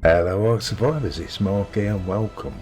Hello Ark Survivors, it's Mark here and welcome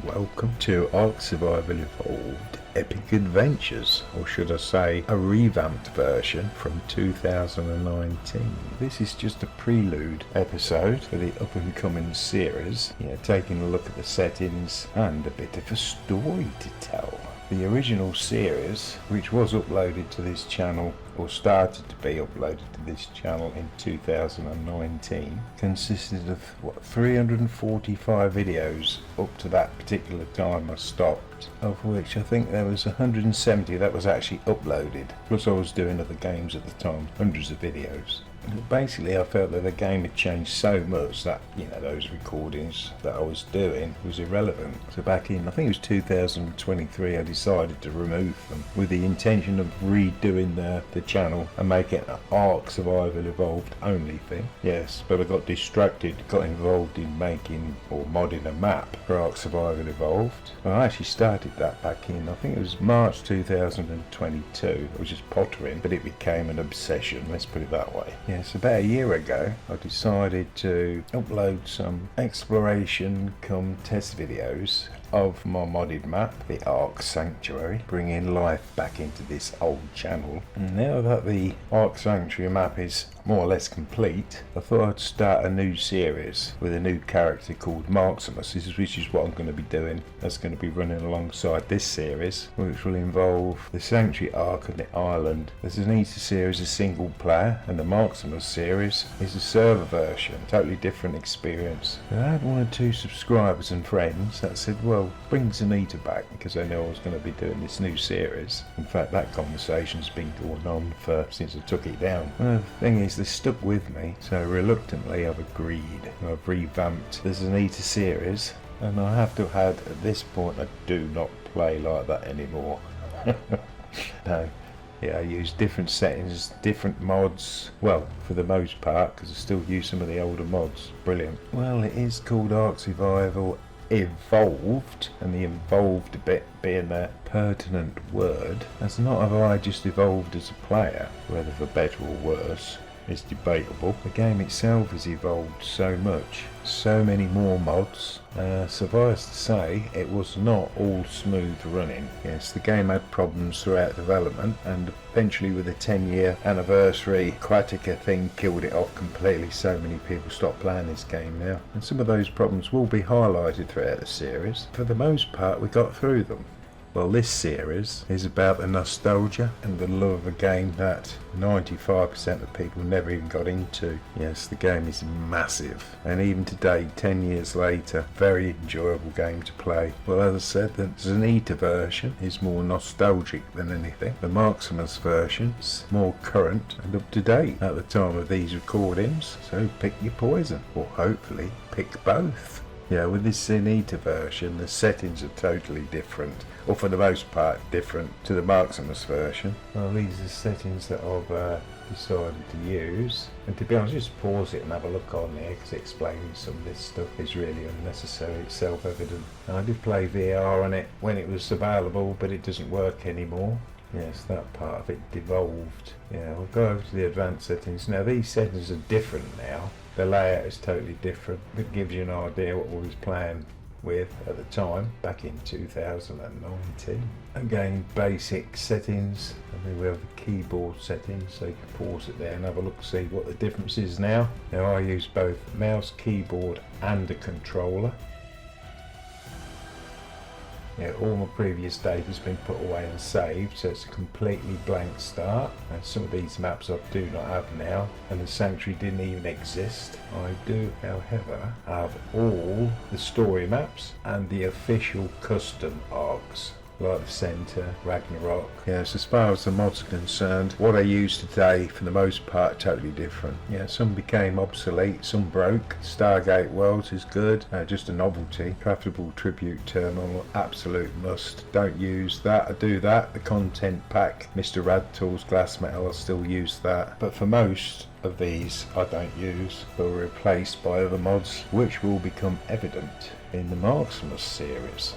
to Ark Survival Evolved Epic Adventures, or should I say a revamped version from 2019. This is just a prelude episode for the up and coming series, taking a look at the settings and a bit of a story to tell. The original series, which was uploaded to this channel, or started to be uploaded to this channel in 2019, consisted of 345 videos up to that particular time I stopped, of which I think there was 170 that was actually uploaded, plus I was doing other games at the time, hundreds of videos. Basically, I felt that the game had changed so much that, those recordings that I was doing was irrelevant. So back in, I think it was 2023, I decided to remove them with the intention of redoing the channel and make it an Ark Survival Evolved only thing. Yes, but I got distracted, got involved in making or modding a map for Ark Survival Evolved. Well, I actually started that back in, I think it was March 2022. I was just pottering, but it became an obsession, let's put it that way. Yes, about a year ago I decided to upload some exploration cum test videos of my modded map, the Ark Sanctuary, bringing life back into this old channel. And now that the Ark Sanctuary map is more or less complete, I thought I'd start a new series with a new character called Marximus, which is what I'm going to be doing. That's going to be running alongside this series, which will involve the Sanctuary Ark and the island. The ZENITA series is single player, and the Marximus series is a server version, totally different experience. And I had one or two subscribers and friends that said, well, bring ZENITA back, because they know I was going to be doing this new series. In fact, that conversation's been going on since I took it down. Well, the thing is, they stuck with me, so reluctantly I've agreed. I've revamped the ZENITA series, and I have to add, at this point, I do not play like that anymore. No. Yeah, I use different settings, different mods, well, for the most part, because I still use some of the older mods. Brilliant. Well, it is called Ark Survival Evolved, and the involved bit being the pertinent word, as not have I just evolved as a player, whether for better or worse is debatable. The game itself has evolved so much, so many more mods. Suffice to say, it was not all smooth running. Yes, the game had problems throughout development, and eventually with the 10-year anniversary Aquatica thing killed it off completely. So many people stopped playing this game now, and some of those problems will be highlighted throughout the series. For the most part, we got through them. Well, this series is about the nostalgia and the love of a game that 95% of people never even got into. Yes, the game is massive, and even today, 10 years later, very enjoyable game to play. Well, as I said, the ZENITA version is more nostalgic than anything. The Marximus version is more current and up to date at the time of these recordings, so pick your poison, or hopefully pick both. Yeah, with this ZENITA version, the settings are totally different, or for the most part different to the Marximus version. Well, these are settings that I've decided to use, and to be honest, just pause it and have a look on there, because explaining some of this stuff is really unnecessary. It's self-evident. I did play VR on it when it was available, but it doesn't work anymore. Yes, that part of it devolved. Yeah, we'll go over to the advanced settings. Now, these settings are different now. The layout is totally different. It gives you an idea what we was playing with at the time, back in 2019. Again, basic settings, and then we have the keyboard settings, so you can pause it there and have a look, see what the difference is now. Now, I use both mouse, keyboard and a controller. All my previous data has been put away and saved, so it's a completely blank start. And some of these maps I do not have now, and the Sanctuary didn't even exist. I do, however, have all the story maps and the official custom arcs, like the Centre, Ragnarok. Yes, as far as the mods are concerned, what I use today, for the most part, totally different. Yeah, some became obsolete, some broke. Stargate Worlds is good, just a novelty. Craftable Tribute Terminal, absolute must. Don't use that. I do that. The content pack, Mr. Radtool's Glass Metal, I still use that. But for most of these, I don't use. They're replaced by other mods, which will become evident in the Marximus series.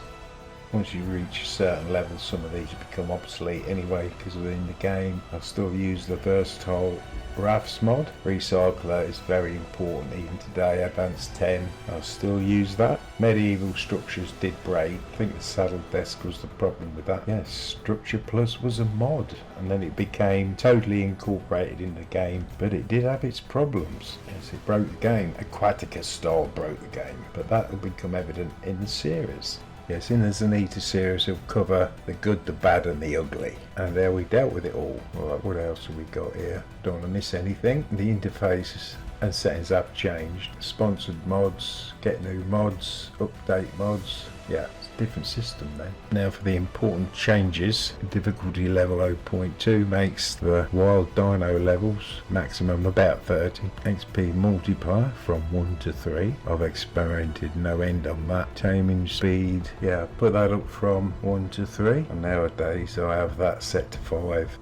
Once you reach a certain level, some of these become obsolete anyway because they're in the game. I still use the versatile rafts mod. Recycler is very important even today. Advanced 10, I still use that. Medieval structures did break. I think the saddle desk was the problem with that. Yes, Structure Plus was a mod and then it became totally incorporated in the game, but it did have its problems. Yes, it broke the game. Aquatica style broke the game, but that will become evident in the series. Yes, in the ZENITA series it'll cover the good, the bad and the ugly. And there we dealt with it all. Right, what else have we got here? Don't want to miss anything. The interfaces and settings have changed. Sponsored mods, get new mods, update mods. Yeah, it's a different system then. Now for the important changes. Difficulty level 0.2 makes the wild dino levels maximum about 30. XP multiplier from 1 to 3. I've experimented no end on that. Taming speed, yeah, put that up from 1 to 3. And nowadays I have that set to 5.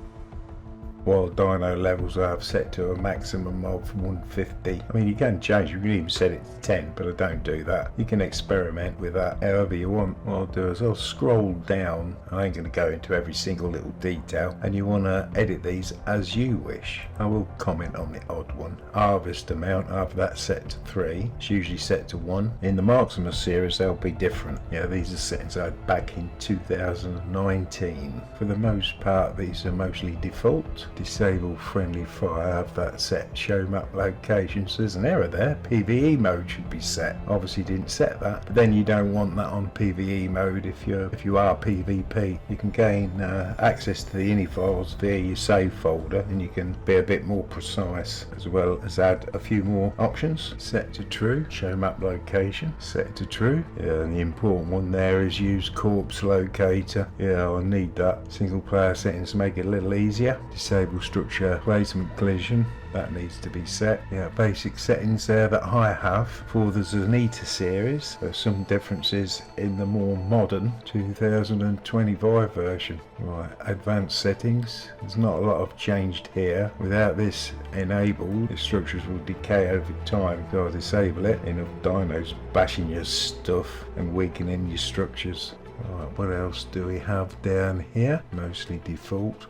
Wild dino levels I have set to a maximum of 150. I mean, you can change, you can even set it to 10, but I don't do that. You can experiment with that however you want. What I'll do is I'll scroll down. I ain't going to go into every single little detail, and you want to edit these as you wish. I will comment on the odd one. Harvest amount, I have that set to 3. It's usually set to 1. In the Marksman series they'll be different. Yeah, these are settings I had back in 2019. For the most part these are mostly default. Disable friendly fire, I have that set. Show map locations, there's an error there. PvE mode should be set. Obviously didn't set that, but then you don't want that on PvE mode if you are PvP. You can gain access to the ini files via your save folder, and you can be a bit more precise, as well as add a few more options. Set to true. Show map location, set to true. Yeah, and the important one there is use corpse locator. Yeah, I need that. Single player settings make it a little easier. Disable structure placement collision, that needs to be set. Yeah, basic settings there that I have for the ZENITA series. There's some differences in the more modern 2025 version. Right, advanced settings, there's not a lot of changed here. Without this enabled, the structures will decay over time, so I disable it. Enough dinos bashing your stuff and weakening your structures. Right, what else do we have down here? Mostly default.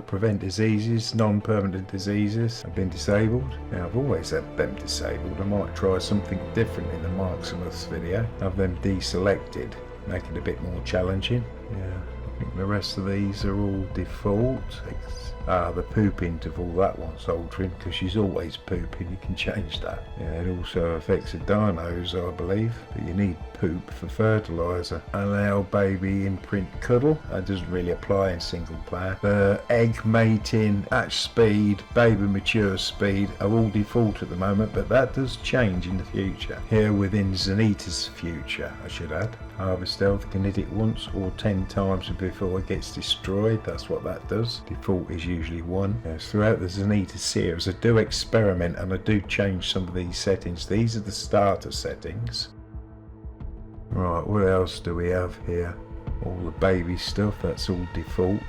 Prevent diseases, non-permanent diseases have been disabled. Now I've always had them disabled. I might try something different in the Marksmiths video. Have them deselected, make it a bit more challenging. Yeah, I think the rest of these are all default. The poop interval, that one's altering because she's always pooping. You can change that. Yeah, it also affects the dinos, I believe, but you need poop for fertilizer. Allow baby imprint cuddle, that doesn't really apply in single player. The egg mating, hatch speed, baby mature speed are all default at the moment, but that does change in the future. Here within ZENITA's future, I should add. Harvest health, can hit it once or 10 times before it gets destroyed. That's what that does. Default is usually 1. Yes, throughout the ZENITA series I do experiment and I do change some of these settings. These are the starter settings. Right, what else do we have here? All the baby stuff, that's all default.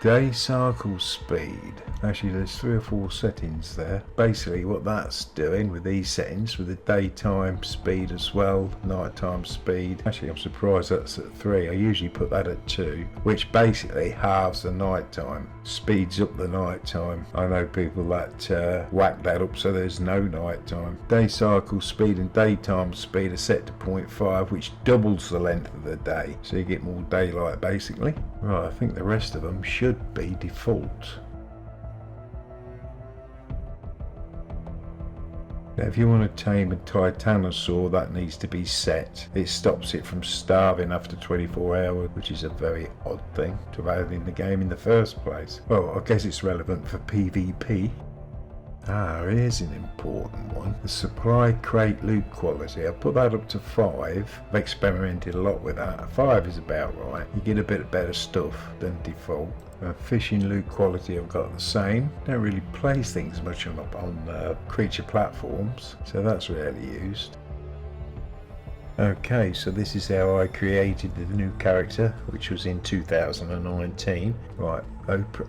Day cycle speed. Actually there's 3 or 4 settings there. Basically what that's doing with these settings, with the daytime speed as well, nighttime speed. Actually I'm surprised that's at 3. I usually put that at 2, which basically halves the nighttime, speeds up the nighttime. I know people that whack that up so there's no nighttime. Day cycle speed and daytime speed are set to 0.5, which doubles the length of the day, so you get more daylight basically. Right, I think the rest of them should be default. Now if you want to tame a titanosaur, that needs to be set. It stops it from starving after 24 hours, which is a very odd thing to have had in the game in the first place. Well, I guess it's relevant for PvP. Here's an important one. The supply crate loot quality. I put that up to 5. I've experimented a lot with that. 5 is about right. You get a bit better stuff than default. Fishing loot quality I've got the same. Don't really place things much on creature platforms, so that's rarely used. Okay, so this is how I created the new character, which was in 2019. Right,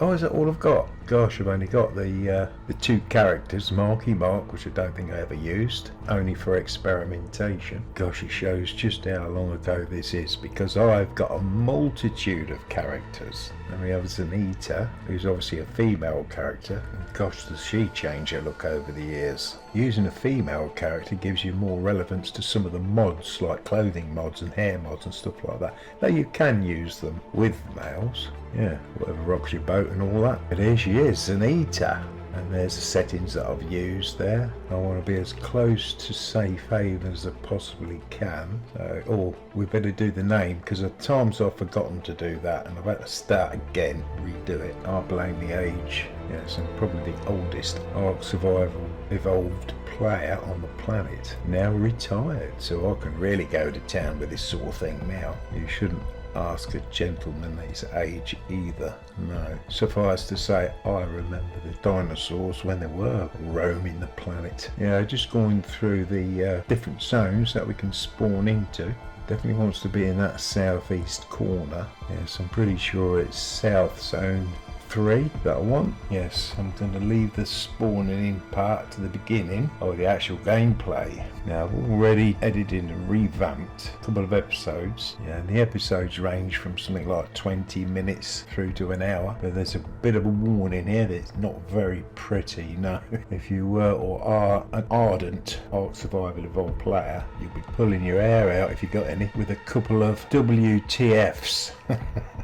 Oh, is that all I've got? Gosh, I've only got the 2 characters, Marky Mark, which I don't think I ever used, only for experimentation. Gosh, it shows just how long ago this is, because I've got a multitude of characters. And we have ZENITA, who's obviously a female character. And gosh, does she change her look over the years. Using a female character gives you more relevance to some of the mods, like clothing mods and hair mods and stuff like that. Though you can use them with males. Yeah, whatever rocks your boat and all that. But here she is, ZENITA. And there's the settings that I've used there. I want to be as close to safe haven as I possibly can. So, we better do the name, because at times I've forgotten to do that and I've had to start again, redo it. I blame the age. Yes, I'm probably the oldest Ark Survival Evolved player on the planet. Now retired, so I can really go to town with this sort of thing now. You shouldn't ask a gentleman his age either. No. Suffice to say, I remember the dinosaurs when they were roaming the planet. Yeah, just going through the different zones that we can spawn into. Definitely wants to be in that southeast corner. Yes, I'm pretty sure it's South Zone 3 that I want. Yes, I'm going to leave the spawning in part to the beginning of the actual gameplay. Now, I've already edited and revamped a couple of episodes. Yeah, and the episodes range from something like 20 minutes through to an hour. But there's a bit of a warning here that it's not very pretty. No, if you were or are an ardent Ark Survival Evolved player, you'll be pulling your hair out if you got any with a couple of WTFs.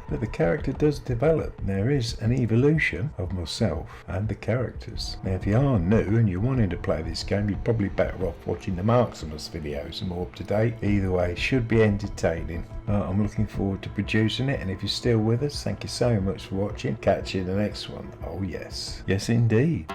But the character does develop. There is an evolution of myself and the characters. Now, if you are new and you're wanting to play this game, you're probably better off watching the Marksimus videos, and more up to date. Either way, should be entertaining. I'm looking forward to producing it, and if you're still with us, thank you so much for watching. Catch you in the next one. Oh yes. Yes indeed.